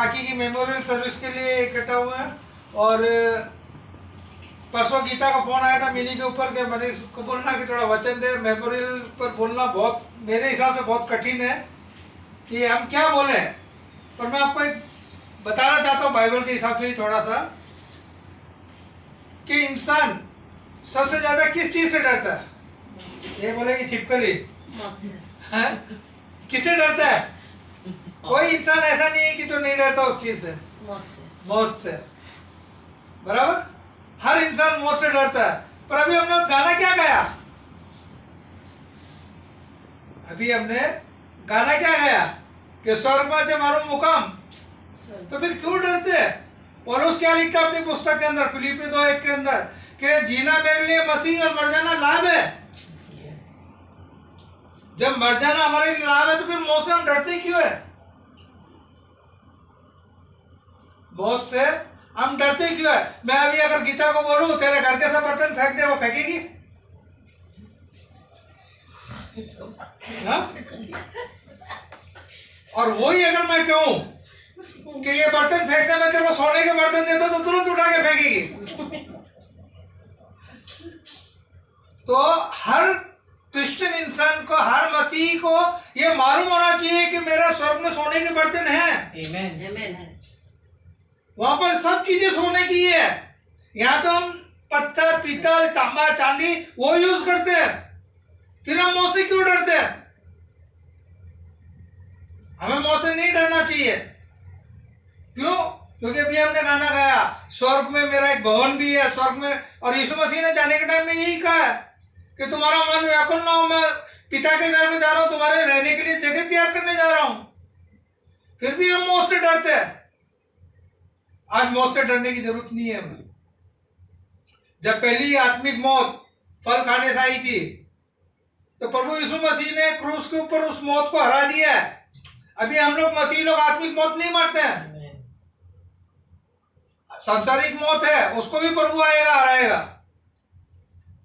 काकी की memorial service के लिए इकट्ठा हुए हैं। और परसों गीता का फोन आया था मिनी के ऊपर के मनीष को बोलना कि थोड़ा वचन दे। मेमोरियल पर बोलना बहुत मेरे हिसाब से बहुत कठिन है कि हम क्या बोले, पर मैं आपको एक बताना चाहता हूँ बाइबल के हिसाब से ही थोड़ा सा कि इंसान सबसे ज्यादा किस चीज से डरता है? ये बोले कि छिपकली है? किससे डरता है? कोई इंसान ऐसा नहीं है कि जो नहीं डरता उस चीज से, मौत से। बराबर, हर इंसान मौत से डरता है। पर अभी हमने गाना क्या गाया? अभी हमने गाना क्या गाया कि स्वर्ग में मारो मुकाम। तो फिर क्यों डरते हैं? पौलुस क्या लिखता है अपनी पुस्तक के अंदर, फिलिप्पी 2:1 के अंदर, कि जीना मेरे लिए मसीह और मर जाना लाभ है। जब मर जाना हमारे लिए लाभ है तो फिर मौत से हम डरते ही क्यों है? मौत से हम डरते ही क्यों है? मैं अभी अगर गीता को बोलूं तेरे घर के सब बर्तन फेंक दे, वो फेंकेगी? हाँ? और वही अगर मैं कहूं कि ये बर्तन फेंक दे, मैं तेरे को सोने के बर्तन देता तो तुरंत उठा के फेंकेगी। तो हर क्रिश्चियन इंसान को, हर मसीही को ये मालूम होना चाहिए कि मेरा स्वर्ग में सोने के बर्तन है। आमीन। वहां पर सब चीजें सोने की है। यहाँ तो हम पत्थर, पीतल, तांबा, चांदी वो यूज करते हैं। फिर हम मौत से क्यों डरते हैं? हमें मौत से नहीं डरना चाहिए। क्यों? क्योंकि अभी हमने गाना गाया, स्वर्ग में मेरा एक भवन भी है। स्वर्ग में, और यीशु मसीह ने जाने के टाइम में यही कहा है कि तुम्हारा मन व्याकुल ना हो, मैं पिता के घर में जा रहा हूं, तुम्हारे रहने के लिए जगह तैयार करने जा रहा हूं। फिर भी हम मौत से डरते हैं। आज मौत से डरने की जरूरत नहीं है हमें। जब पहली आत्मिक मौत फल खाने से आई थी तो प्रभु यीशु मसीह ने क्रूस के ऊपर उस मौत को हरा दिया है। अभी हम लोग मसीह लोग आत्मिक मौत नहीं मरते हैं। सांसारिक मौत है, उसको भी प्रभु आएगा, हराएगा।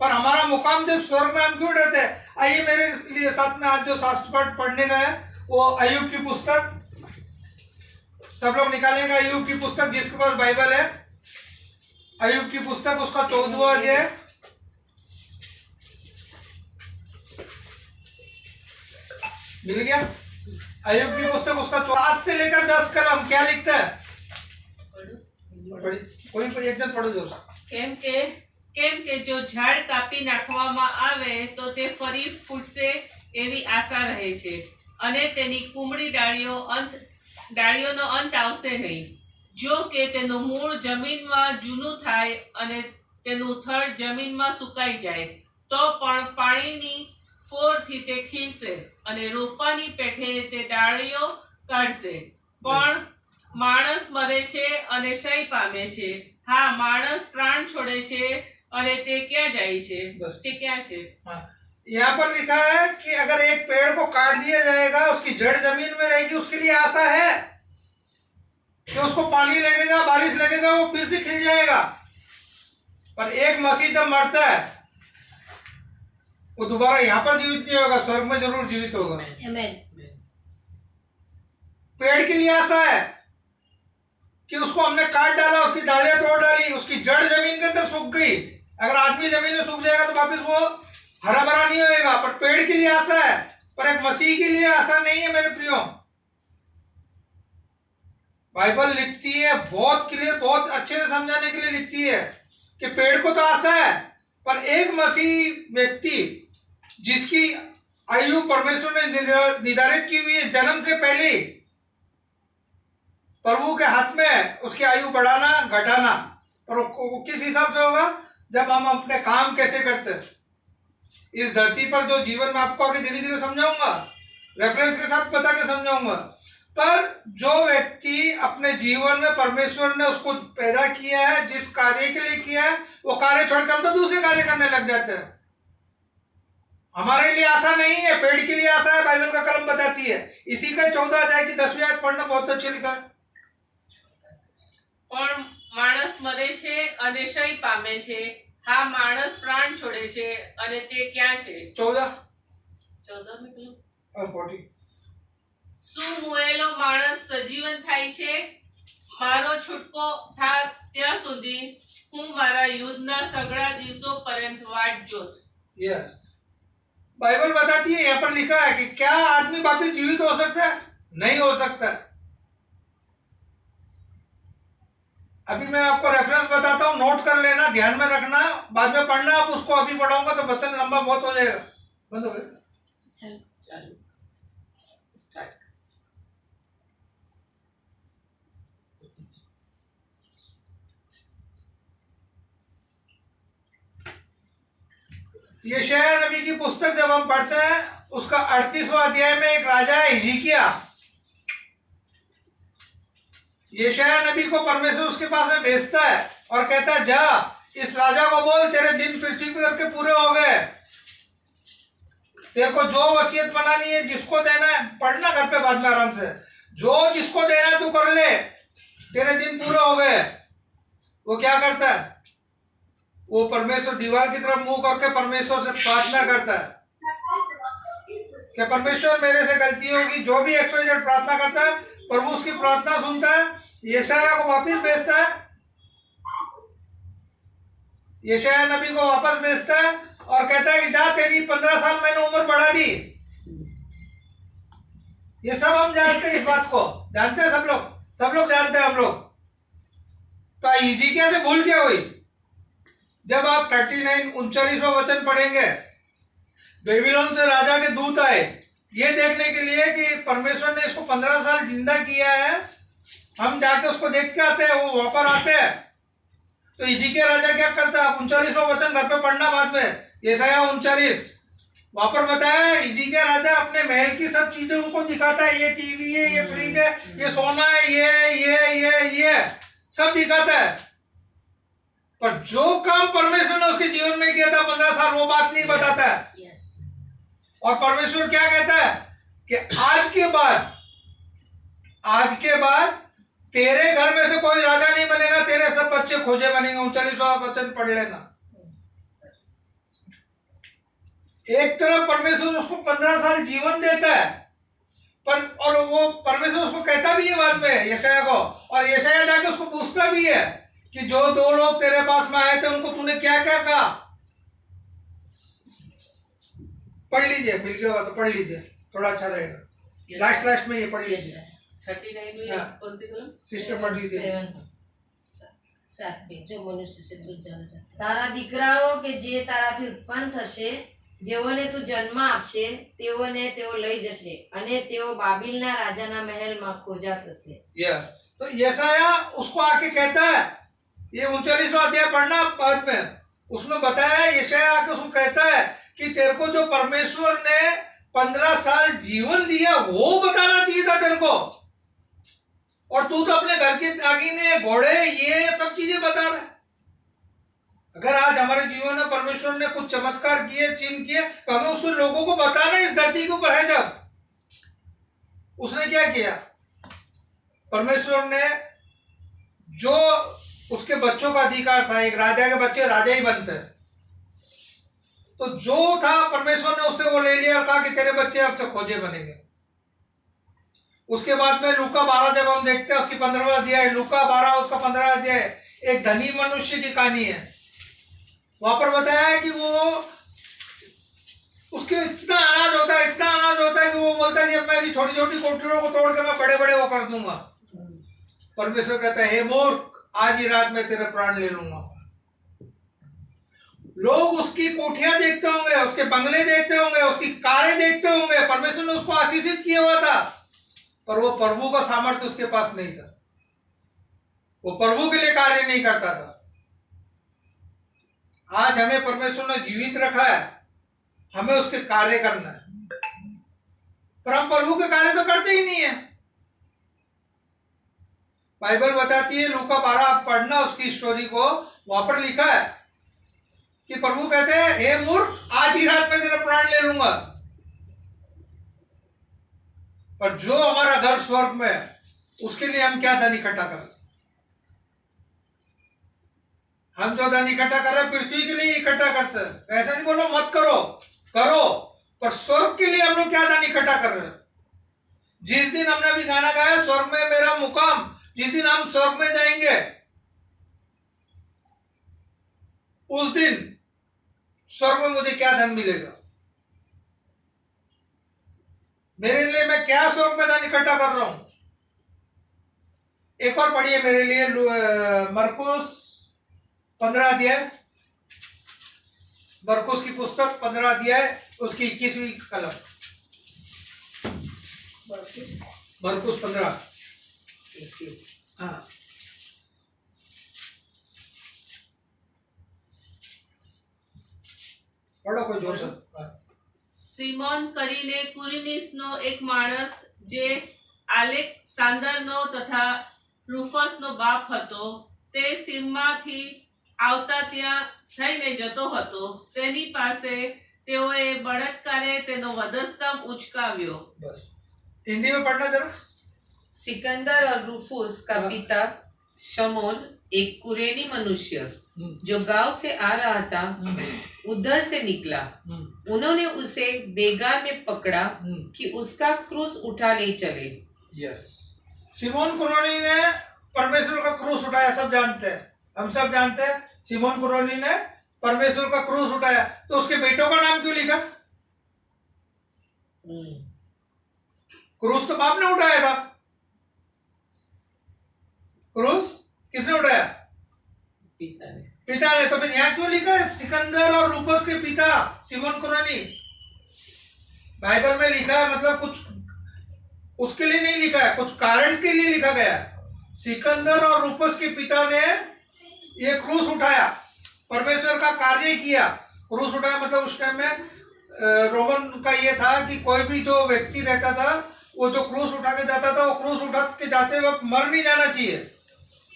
पर हमारा मुकाम जब स्वर्ग में, हम क्यों डरते हैं? आइए मेरे लिए साथ में आज जो शास्त्र पाठ पढ़ने का है वो अय्यूब की पुस्तक, सब लोग निकालेंगे अय्यूब की पुस्तक, जिसके पास बाइबल है। अय्यूब की पुस्तक, उसका 14वां अध्याय, मिल गया? अय्यूब की पुस्तक, उसका 7 से लेकर 10 कलम क्या लिखता है? कोई एक जन पढ़ो जोर। કેમ કે જો ઝાડ કાપી નાખવામાં આવે તો તે ફરી ફૂટશે એવી આશા રહે છે અને તેની કુમળી ડાળીઓનો અંત આવશે નહીં. જો કે તેનું મૂળ જમીનમાં જૂનું થાય અને તેનું થડ જમીનમાં સુકાઈ જાય તો પણ પાણીની ફોરથી તે ખીલશે અને રોપાની પેઠે તે ડાળીઓ કાઢશે. પણ માણસ મરે છે અને ક્ષય પામે છે. હા, માણસ પ્રાણ છોડે છે અને તે ક્યાં જાય છે? તે ક્યાં છે? यहाँ पर लिखा है कि अगर एक पेड़ को काट दिया जाएगा, उसकी जड़ जमीन में रहेगी, उसके लिए आशा है कि उसको पानी लगेगा, बारिश लगेगा, वो फिर से खिल जाएगा। पर एक मसीह जब मरता है वो दोबारा यहाँ पर जीवित नहीं होगा, स्वर्ग में जरूर जीवित होगा। पेड़ के लिए आशा है कि उसको हमने काट डाला, उसकी डालियां तोड़ डाली, उसकी जड़ जमीन के अंदर सूख गई। अगर आदमी जमीन में सूख जाएगा तो वापस वो हरा भरा नहीं होएगा। पर पेड़ के लिए आशा है, पर एक मसीह के लिए आशा नहीं है मेरे प्रियो। बाइबल लिखती है बहुत क्लियर, बहुत अच्छे से समझाने के लिए लिखती है कि पेड़ को तो आशा है, पर एक मसीह व्यक्ति जिसकी आयु परमेश्वर ने निर्धारित की हुई है जन्म से पहले, प्रभु के हाथ में उसकी आयु बढ़ाना घटाना। और वो किस हिसाब से होगा? जब हम अपने काम कैसे करते हैं इस धरती पर। जो जीवन में आपको आगे धीरे धीरे समझाऊंगा, रेफरेंस के साथ बता के समझाऊंगा। पर जो व्यक्ति अपने जीवन में परमेश्वर ने उसको पैदा किया है, जिस कार्य के लिए किया है, वो कार्य छोड़कर हम तो दूसरे कार्य करने लग जाते हैं। हमारे लिए आशा नहीं है, पेड़ के लिए आशा है, बाइबल का कलम बताती है। इसी का 14 अध्याय की 10वीं आयत पढ़ना बहुत अच्छे लिखा है। પણ માણસ મરે છે અને ક્ષય પામે છે. હા, માણસ પ્રાણ છોડે છે અને તે ક્યાં છે? 14 નીકળ્યું. और 40 શું મુએલો માણસ સજીવન થાય છે? મારો છૂટકો થા ત્યાં સુધી હું મારા યુદ્ધના સઘળા દિવસો પર્યંત વાટ જોત. यस, बाइबल बताती है, यहाँ पर लिखा है कि क्या आदमी वापिस जीवित हो सकता है? नहीं हो सकता. अभी मैं आपको रेफरेंस बताता हूँ, नोट कर लेना, ध्यान में रखना, बाद में पढ़ना. आप उसको अभी पढ़ाऊंगा तो वचन लंबा बहुत हो जाएगा. बंद हो गया. ચાલો સ્ટાર્ટ. यशायाह नबी की पुस्तक जब हम पढ़ते हैं, उसका 38वां अध्याय में एक राजा है हिजकिय्याह. यशायाह नबी को परमेश्वर उसके पास में भेजता है और कहता है, जा इस राजा को बोल, तेरे दिन पृथ्वी पर के पूरे हो गए. तेरे को जो वसीयत बनानी है, जिसको देना है, पढ़ना घर पे बाद में आराम से, जो जिसको देना है तू कर ले, तेरे दिन पूरे हो गए. वो क्या करता है? वो परमेश्वर दीवार की तरफ मुंह करके परमेश्वर से प्रार्थना करता है कि परमेश्वर मेरे से गलती होगी. जो भी XYZ प्रार्थना करता है, प्रभु उसकी प्रार्थना सुनता है. यशायाह को वापस भेजता है, यशायाह नबी को वापस भेजता है और कहता है कि जा, तेरी 15 साल मैंने उम्र बढ़ा दी. ये सब हम जानते हैं, इस बात को जानते हैं सब लोग जानते हैं हम लोग. तो हिजकिय्याह से भूल क्या हुई? जब आप 39 वचन पढ़ेंगे, बेबीलोन से राजा के दूत आए ये देखने के लिए कि परमेश्वर ने इसको 15 साल जिंदा किया है, हम जाके उसको देख के आते हैं. वो वापस आते हैं तो हिजकिय्याह राजा क्या करता है? 39वां वचन घर पे पढ़ना बाद में. यशायाह 39 वापस बताया, हिजकिय्याह राजा अपने महल की सब चीजें उनको दिखाता है. ये टीवी है, ये फ्रिज है, ये सोना है, ये सब दिखाता है. पर जो काम परमेश्वर ने उसके जीवन में किया था 15 साल, वो बात नहीं बताता है. और परमेश्वर क्या कहता है कि आज के बाद तेरे घर में से कोई राजा नहीं बनेगा, तेरे सब बच्चे खोजे बनेंगे. 39वां वचन पढ़ लेना. एक तरफ परमेश्वर उसको 15 साल जीवन देता है, पर और वो परमेश्वर उसको कहता भी है बाद में यशायाह को, और यशायाह जाके उसको पूछता भी है कि जो 2 लोग तेरे पास में आए थे उनको तूने क्या क्या कहा. पढ़ लीजिए, फिर के बाद पढ़ लीजिए, थोड़ा अच्छा रहेगा. लास्ट में ये पढ़ लीजिए. 39 में कौन सी कलम? सिस्टर पढ़ लीजिए. 7 જો મનુષ્ય છે તું જાણે તારા દીકરાઓ કે જે તારાથી ઉત્પન્ન થશે, જેઓને તું જન્મ આપશે, તેઓને તેઓ લઈ જશે અને તેઓ બાબિલના રાજાના મહેલમાં ખોજા થશે. यस, तो यशायाह उसको आके कहता है, ये 39वां अध्याय पढ़ना बाद में, उसमें बताया है, यशायाह आके उसको कहता है कि तेरे को जो परमेश्वर ने 15 साल जीवन दिया वो बताना चाहिए था तेरे को, और तू तो अपने घर की दागिने, घोड़े, ये सब चीजें बता रहा है. अगर आज हमारे जीवन में परमेश्वर ने कुछ चमत्कार किए, चिन्ह किए, तो हमें उसको लोगों को बताना इस धरती के ऊपर है. जब उसने क्या किया, परमेश्वर ने जो उसके बच्चों का अधिकार था, एक राजा के बच्चे राजा ही बनते हैं, तो जो था परमेश्वर ने उससे वो ले लिया और कहा कि तेरे बच्चे अब से खोजे बनेंगे. उसके बाद में लूका 12 जब हम देखते हैं, उसकी 15वां अध्याय, लूका 12 उसका 15वां अध्याय, एक धनी मनुष्य की कहानी है. वहां पर बताया है कि वो उसके इतना अनाज होता है कि वो बोलता है कि अब मैं छोटी छोटी कोठरियों को तोड़ के मैं बड़े बड़े वो कर दूंगा. परमेश्वर कहता है, हे मूर्ख, आज ही रात में तेरे प्राण ले लूंगा. लोग उसकी कोठियां देखते होंगे, उसके बंगले देखते होंगे, उसकी कारें देखते होंगे, परमेश्वर ने उसको आशीषित किया हुआ था, पर वो प्रभु का सामर्थ्य उसके पास नहीं था. वो प्रभु के लिए कार्य नहीं करता था. आज हमें परमेश्वर ने जीवित रखा है, हमें उसके कार्य करना है, पर हम प्रभु के कार्य तो करते ही नहीं है. बाइबल बताती है, लूका 12 आप पढ़ना उसकी स्टोरी को, वहां पर लिखा है कि प्रभु कहते हैं, हे मूर्ख, आज ही रात में तेरा प्राण ले लूंगा. पर जो हमारा घर स्वर्ग में है, उसके लिए हम क्या धन इकट्ठा करें? हम जो धन इकट्ठा कर रहे हैं पृथ्वी के लिए इकट्ठा करते हैं. ऐसा नहीं बोलो मत करो, पर स्वर्ग के लिए हम लोग क्या धन इकट्ठा कर रहे हैं? जिस दिन हमने अभी गाना गाया स्वर्ग में मेरा मुकाम, जिस दिन हम स्वर्ग में जाएंगे उस दिन स्वर्ग में मुझे क्या धन मिलेगा, मेरे लिए मैं क्या स्वर्ग में धन इकट्ठा कर रहा हूं। एक और पढ़िए मेरे लिए मरकुस 15 अध्याय, मरकुस की पुस्तक 15 अध्याय उसकी 21वीं कलम। मरकुस 15 21। हाँ પઢો કોઈ જોર से। સિમોન કરીને કુરીનિસનો એક માણસ જે આલેક્સાન્ડરનો તથા રૂફસનો બાપ હતો, તે સીમમાંથી આવતા ત્યાં થઈને જતો હતો। તેની પાસે તેઓએ બળાત્કારે તેનો વધસ્તંભ ઉચકાવ્યો। बस हिंदी में पढ़ना जरा। सिकंदर और रूफुस का हाँ। पिता शमोन एक कुरेनी मनुष्य जो गांव से आ रहा था उधर से निकला। उन्होंने उसे बेगार में पकड़ा कि उसका क्रूस उठा ले चले। यस, सिमोन कुरोनी ने परमेश्वर का क्रूस उठाया, सब जानते हैं, हम सब जानते हैं। सिमोन कुरोनी ने परमेश्वर का क्रूस उठाया, तो उसके बेटों का नाम क्यों लिखा? क्रूस तो बाप ने उठाया था। क्रूस किसने उठाया? पिता ने। पिता ने। तो फिर यहाँ क्यों लिखा है सिकंदर और रूपस के पिता सिमोन कुरानी? बाइबल में लिखा है, मतलब कुछ उसके लिए नहीं लिखा है, कुछ कारण के लिए लिखा गया है। सिकंदर और रूपस के पिता ने ये क्रूस उठाया, परमेश्वर का कार्य किया। क्रूस उठाया मतलब उस टाइम में रोमन का ये था कि कोई भी जो व्यक्ति रहता था वो जो क्रूस उठा के जाता था, वो क्रूस उठा के जाते वक्त मर नहीं जाना चाहिए।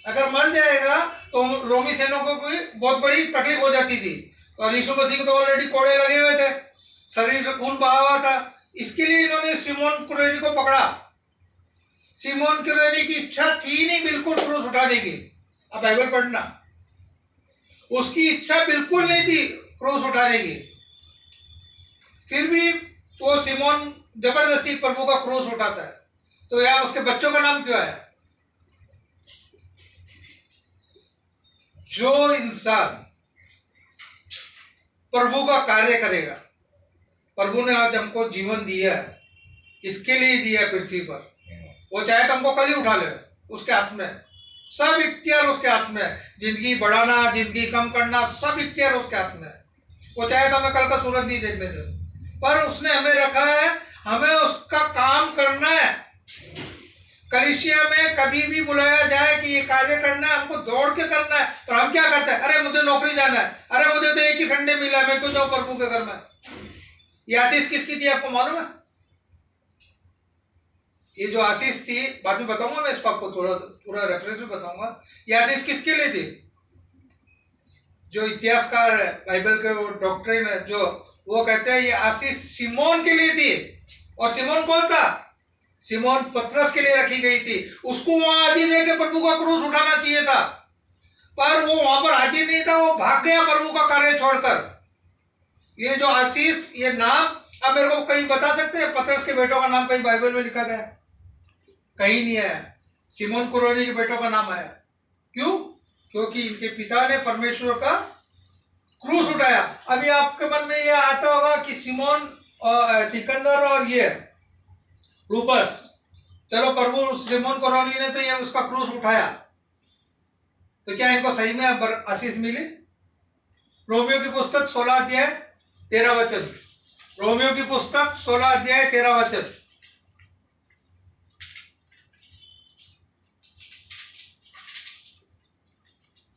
अगर मर जाएगा तो रोमी सैनिकों को बहुत बड़ी तकलीफ हो जाती थी। और यीशु मसीह को तो ऑलरेडी कोड़े लगे हुए थे, शरीर से खून बहा हुआ था, इसके लिए इन्होंने सिमोन कुरेनी को पकड़ा। सिमोन कुरेनी की इच्छा थी नहीं बिल्कुल क्रूस उठाने की। अब बाइबल पढ़ना, उसकी इच्छा बिल्कुल नहीं थी क्रूस उठाने की, फिर भी वो सिमोन जबरदस्ती प्रभु का क्रूस उठाता है। तो यार उसके बच्चों का नाम क्यों है? जो इंसान प्रभु का कार्य करेगा, प्रभु ने आज हमको जीवन दिया है, इसके लिए दिया है पृथ्वी पर। वो चाहे तो हमको कल ही उठा ले, उसके हाथ में सब इख्तियार, उसके हाथ में। जिंदगी बढ़ाना, जिंदगी कम करना, सब इख्तियार उसके हाथ में। वो चाहे तो हमें कल का सूरज नहीं देखने दे, पर उसने हमें रखा है, हमें उसका काम करना है। कलीसिया में कभी भी बुलाया जाए कि ये कार्य करना है, हमको दौड़ के करना है, पर हम क्या करते हैं? अरे मुझे नौकरी जाना है, अरे मुझे तो एक ही संडे मिला, मैं क्यों जाऊं प्रभु के घर में? ये आशीष किसकी थी आपको मालूम है? ये जो आशीष थी, बाद में बताऊंगा मैं इसको, आपको थोड़ा पूरा रेफरेंस में बताऊंगा। ये आशीष किसके लिए थी? जो इतिहासकार है, बाइबल के वो डॉक्ट्रिन है, जो वो कहते हैं ये आशीष सिमोन के लिए थी। और सिमोन कौन था? सिमोन पतरस के लिए रखी गई थी। उसको वहां हाजिर रह के प्रभु का क्रूस उठाना चाहिए था, पर वो वहां पर हाजिर नहीं था, वो भाग गया प्रभु का कार्य छोड़कर। ये जो आशीष, ये नाम, अब मेरे को कहीं बता सकते हैं पतरस के बेटों का नाम कहीं बाइबल में लिखा गया? कहीं नहीं है। सिमोन कुरेनी के बेटों का नाम आया। क्यों? क्योंकि इनके पिता ने परमेश्वर का क्रूस उठाया। अभी आपके मन में यह आता होगा कि सिमोन और सिकंदर और ये रूपस, चलो प्रभु सिमोन कुरेनी ने तो ये उसका क्रूस उठाया, तो क्या इनको सही में आशीष मिली? रोमियो की पुस्तक 16 अध्याय 13 वचन। रोमियो की पुस्तक 16 अध्याय 13 वचन।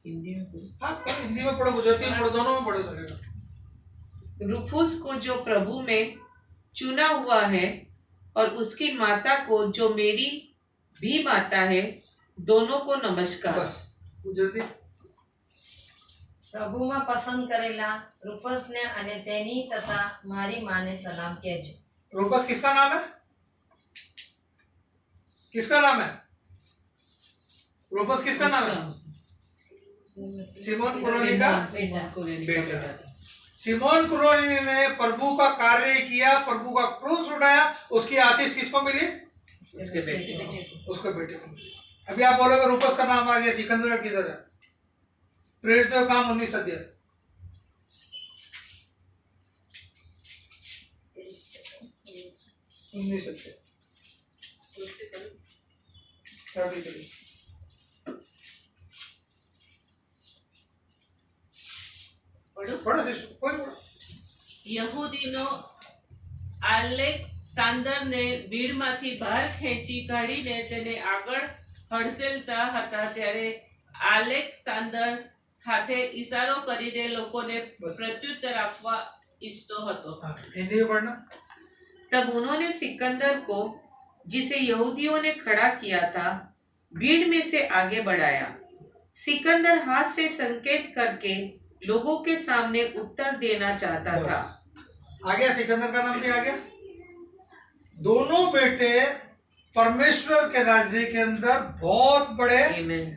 हिंदी में बोलो। हाँ, हिंदी में पढ़ो, गुजराती में पढ़ो, दोनों में पढ़ो चलेगा। रूफुस को जो प्रभु में चुना हुआ है और उसकी माता को जो मेरी भी माता है, दोनों को नमस्कार। बस गुजराती। પ્રભુમાં પસંદ કરેલા રૂપસને અને તેની તથા મારી માને સલામ કહેજો। रूपस किसका नाम है? किसका नाम है? रूपस किसका नाम है? सिमोन कुरेनी का બેટા कुरेनी का बेटा। बेटा था। सिमोन कुरेनी ने प्रभु का कार्य किया, प्रभु का क्रूस उठाया, उसकी आशीष किसको मिली? उसके बेटे को। उसके बेटे को मिलेगा। अभी आप बोलोगे रूपस का नाम आ गया, सिकंदर किधर है? प्रेरित का काम 19 अध्याय। पढ़ो। યહૂદીનો આલેકસાંદરને ભીડમાંથી બહાર ખેંચી કાઢીને તેને આગળ હડસેલતા હતા ત્યારે આલેકસાંદર હાથે ઈશારો કરીને લોકોને પ્રત્યુત્તર આપવા ઈચ્છતો હતો. हिंदी में पढ़ना। तब उन्होंने सिकंदर को, जिसे यहूदियों ने खड़ा किया था, भीड़ में से आगे बढ़ाया। सिकंदर हाथ से संकेत करके लोगों के सामने उत्तर देना चाहता था। आ गया, सिकंदर का नाम भी आ गया। दोनों बेटे परमेश्वर के राज्य के अंदर बहुत बड़े आमीन।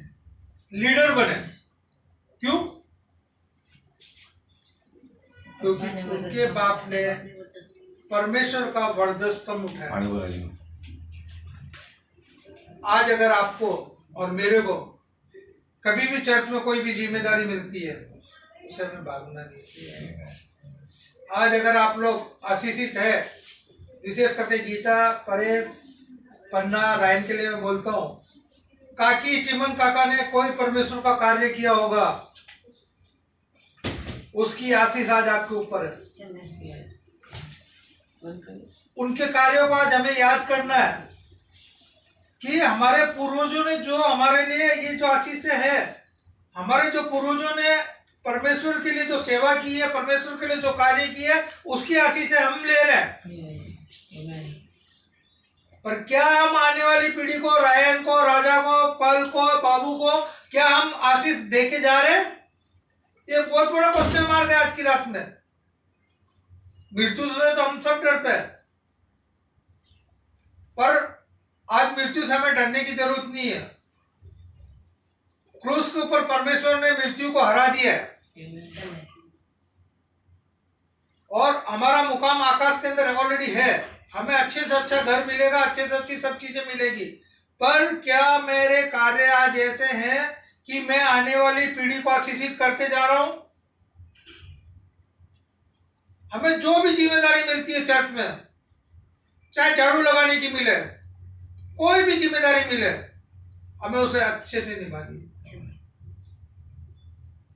लीडर बने। क्यों? क्योंकि उनके बाप ने परमेश्वर का वर्धस्तंभ उठाया। आज अगर आपको और मेरे को कभी भी चर्च में कोई भी जिम्मेदारी मिलती है, उसे हमें भागना नहीं है। आज अगर आप लोग आशीषित है, विशेष करके गीता, परेश, पन्ना, रायन के लिए मैं बोलता हूँ, काकी चिमन काका ने कोई परमेश्वर का कार्य किया होगा, उसकी आशीष आज आपके ऊपर है। उनके कार्यों को आज हमें याद करना है कि हमारे पूर्वजों ने जो हमारे लिए ये जो आशीष है, हमारे जो पूर्वजों ने परमेश्वर के लिए जो सेवा की है, परमेश्वर के लिए जो कार्य किया है, उसकी आशीष हम ले रहे हैं। पर क्या हम आने वाली पीढ़ी को, रायन को, राजा को, पल को, बाबू को, क्या हम आशीष दे के जा रहे हैं? ये बहुत बड़ा क्वेश्चन मार्क है आज की रात में। मृत्यु से तो हम सब डरते हैं, पर आज मृत्यु से हमें डरने की जरूरत नहीं है। क्रूस के ऊपर परमेश्वर ने मृत्यु को हरा दिया है और हमारा मुकाम आकाश के अंदर ऑलरेडी है। हमें अच्छे से अच्छा घर मिलेगा, अच्छे से अच्छी सब चीजें मिलेगी। पर क्या मेरे कार्य आज ऐसे हैं कि मैं आने वाली पीढ़ी को आशीषित करके जा रहा हूं? हमें जो भी जिम्मेदारी मिलती है चर्च में, चाहे झाड़ू लगाने की मिले, कोई भी जिम्मेदारी मिले, हमें उसे अच्छे से निभानी है।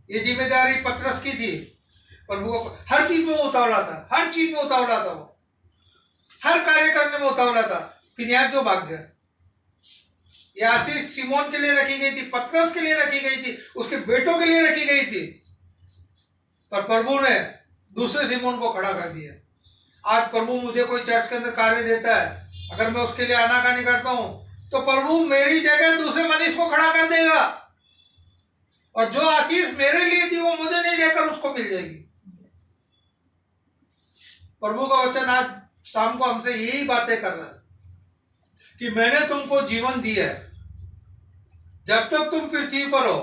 ये जिम्मेदारी पतरस की थी, पर वो हर चीज में उतावला था, हर चीज में उतावला था, वो हर कार्य करने में उतावला था। फिर यहाँ क्यों भाग गया? ये आशीष सिमोन के लिए रखी गई थी, पतरस के लिए रखी गई थी, उसके बेटों के लिए रखी गई थी, पर प्रभु ने दूसरे सिमोन को खड़ा कर दिया। आज प्रभु मुझे कोई चर्च के अंदर कार्य देता है, अगर मैं उसके लिए आनाकानी करता हूं, तो प्रभु मेरी जगह दूसरे मनीष को खड़ा कर देगा और जो आशीष मेरे लिए थी वो मुझे नहीं देकर उसको मिल जाएगी। प्रभु का वचन आज शाम को हमसे यही बातें कर रहा है कि मैंने तुमको जीवन दिया है, जब तक तुम पृथ्वी पर हो,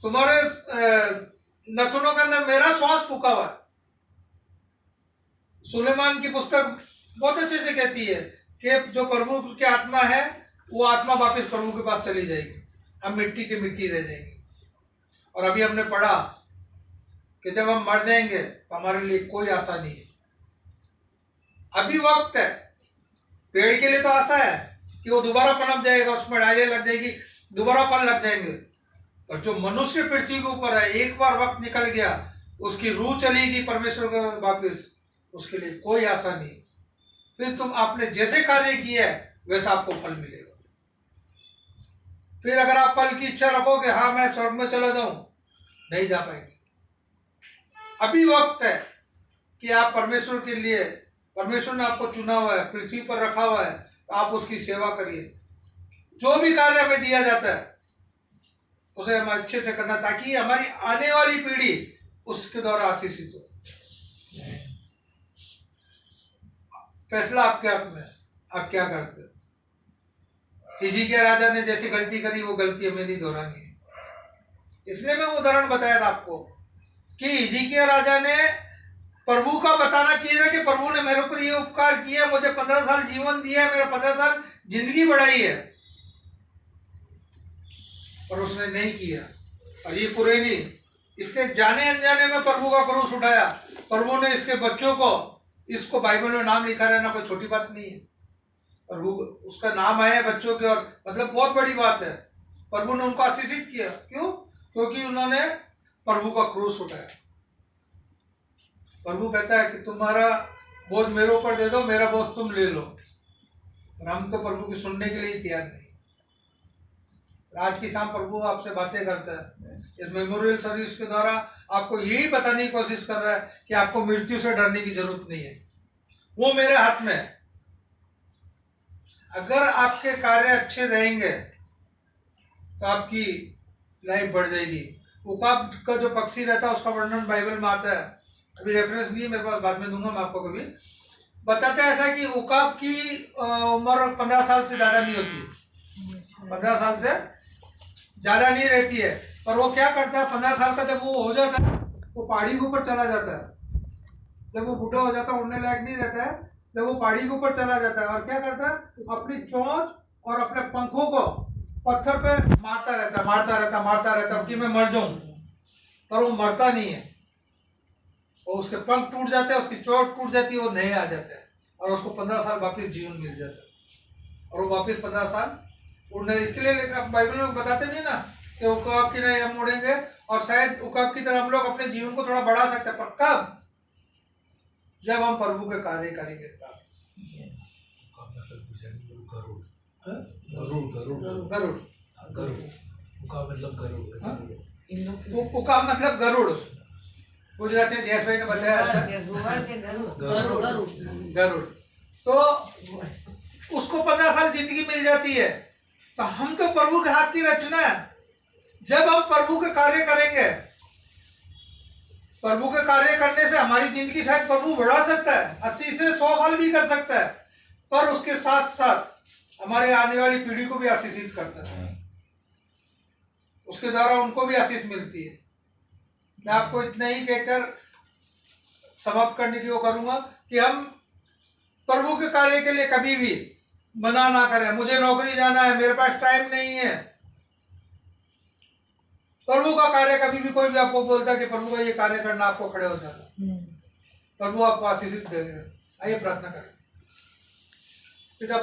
तुम्हारे नथुनों के अंदर मेरा श्वास फूका हुआ है। सुलेमान की पुस्तक बहुत अच्छे से कहती है कि जो प्रभु की आत्मा है, वो आत्मा वापस प्रभु के पास चली जाएगी, हम मिट्टी के मिट्टी रह जाएंगे। और अभी हमने पढ़ा कि जब हम मर जाएंगे तो हमारे लिए कोई आशा नहीं है। अभी वक्त है, पेड़ के लिए तो आशा है कि वो दोबारा पनप जाएगा, उसमें डालियां लग जाएगी, दोबारा फल लग जाएंगे। पर जो मनुष्य पृथ्वी के ऊपर है, एक बार वक्त निकल गया, उसकी रूह चलेगी परमेश्वर को वापिस, उसके लिए कोई आशा नहीं। फिर तुम आपने जैसे कार्य किया है वैसा आपको फल मिलेगा। फिर अगर आप फल की इच्छा रखोगे, हाँ मैं स्वर्ग में चला जाऊं, नहीं जा पाएंगे। अभी वक्त है कि आप परमेश्वर के लिए, परमेश्वर ने आपको चुना हुआ है, पृथ्वी पर रखा हुआ है, तो आप उसकी सेवा करिए। जो भी कार्य हमें दिया जाता है उसे हम अच्छे से करना, ताकि हमारी आने वाली पीढ़ी उसके द्वारा आशीषित हो। फैसला आपके हाथ में, आप क्या करते हो? हिजकिय्याह राजा ने जैसी गलती करी, वो गलती हमें नहीं दोहरानी है। इसलिए मैं उदाहरण बताया था आपको कि हिजकिय्याह राजा ने प्रभु का बताना चाहिए ना कि प्रभु ने मेरे ऊपर ये उपकार किया, मुझे 15 साल जीवन दिया है, मेरा 15 साल जिंदगी बढ़ाई है, पर उसने नहीं किया। और ये कुरेनी इसके जाने अनजाने में प्रभु का क्रूस उठाया। प्रभु ने इसके बच्चों को, इसको बाइबल में नाम लिखा रहना कोई छोटी बात नहीं है। प्रभु उसका नाम आया है बच्चों के, और मतलब बहुत बड़ी बात है। प्रभु ने उनको आशीषित किया, क्यों? क्योंकि उन्होंने प्रभु का क्रूस उठाया। प्रभु कहता है कि तुम्हारा बोझ मेरे ऊपर दे दो, मेरा बोझ तुम ले लो। और हम तो प्रभु की सुनने के लिए तैयार नहीं। आज की शाम प्रभु आपसे बातें करता है। इस मेमोरियल सर्विस के द्वारा आपको यही बताने की कोशिश कर रहा है कि आपको मृत्यु से डरने की जरूरत नहीं है, वो मेरे हाथ में है। अगर आपके कार्य अच्छे रहेंगे तो आपकी लाइफ बढ़ जाएगी। उकाब का जो पक्षी रहता है उसका वर्णन बाइबल में आता है, अभी रेफरेंस नहीं है मेरे पास, बाद में दूंगा मैं आपको कभी। बताते हैं ऐसा कि उकाब की उम्र 15 साल से ज़्यादा नहीं होती, 15 साल से ज़्यादा नहीं रहती है। पर वो क्या करता है, 15 साल का जब वो हो जाता है वो पहाड़ी के ऊपर चला जाता है। जब वो बूढ़ा हो जाता है, उड़ने लायक नहीं रहता है, जब वो पहाड़ी के ऊपर चला जाता है और क्या करता है, अपनी चोंच और अपने पंखों को पत्थर पे मारता रहता है कि मैं मर जाऊं। पर वो मरता नहीं है, और उसके पंख टूट जाते हैं, उसकी चोट टूट जाती है, वो नए आ जाता है और उसको 15 साल वापिस जीवन मिल जाता है और वो वापिस 15 साल उड़ने। इसके लिए बाइबल में बताते नहीं ना कि उकाब की नहीं हम उड़ेंगे, और शायद उकाब की तरह हम लोग अपने जीवन को थोड़ा बढ़ा सकते हैं, पर कब? जब हम प्रभु के कार्य करेंगे तब। उकाब मतलब गरुड़। गुजराती जयेश भाई ने बताया गरुड़। तो उसको 15 साल जिंदगी मिल जाती है। तो हम तो प्रभु के हाथ की रचना है। जब हम प्रभु के कार्य करेंगे, प्रभु के कार्य करने से हमारी जिंदगी शायद प्रभु बढ़ा सकता है, 80 से 100 साल भी कर सकता है, पर उसके साथ साथ हमारे आने वाली पीढ़ी को भी आशीषित करता है। उसके द्वारा उनको भी आशीष मिलती है। मैं आपको इतना ही कहकर समाप्त करने की वो करूंगा कि हम प्रभु के कार्य के लिए कभी भी मना ना करें। मुझे नौकरी जाना है, मेरे पास टाइम नहीं है। प्रभु का कार्य, कभी भी कोई भी आपको बोलता है कि प्रभु का ये कार्य करना, आपको खड़े हो जाना। प्रभु आपको आशीषित देंगे। आइए प्रार्थना करें। पिता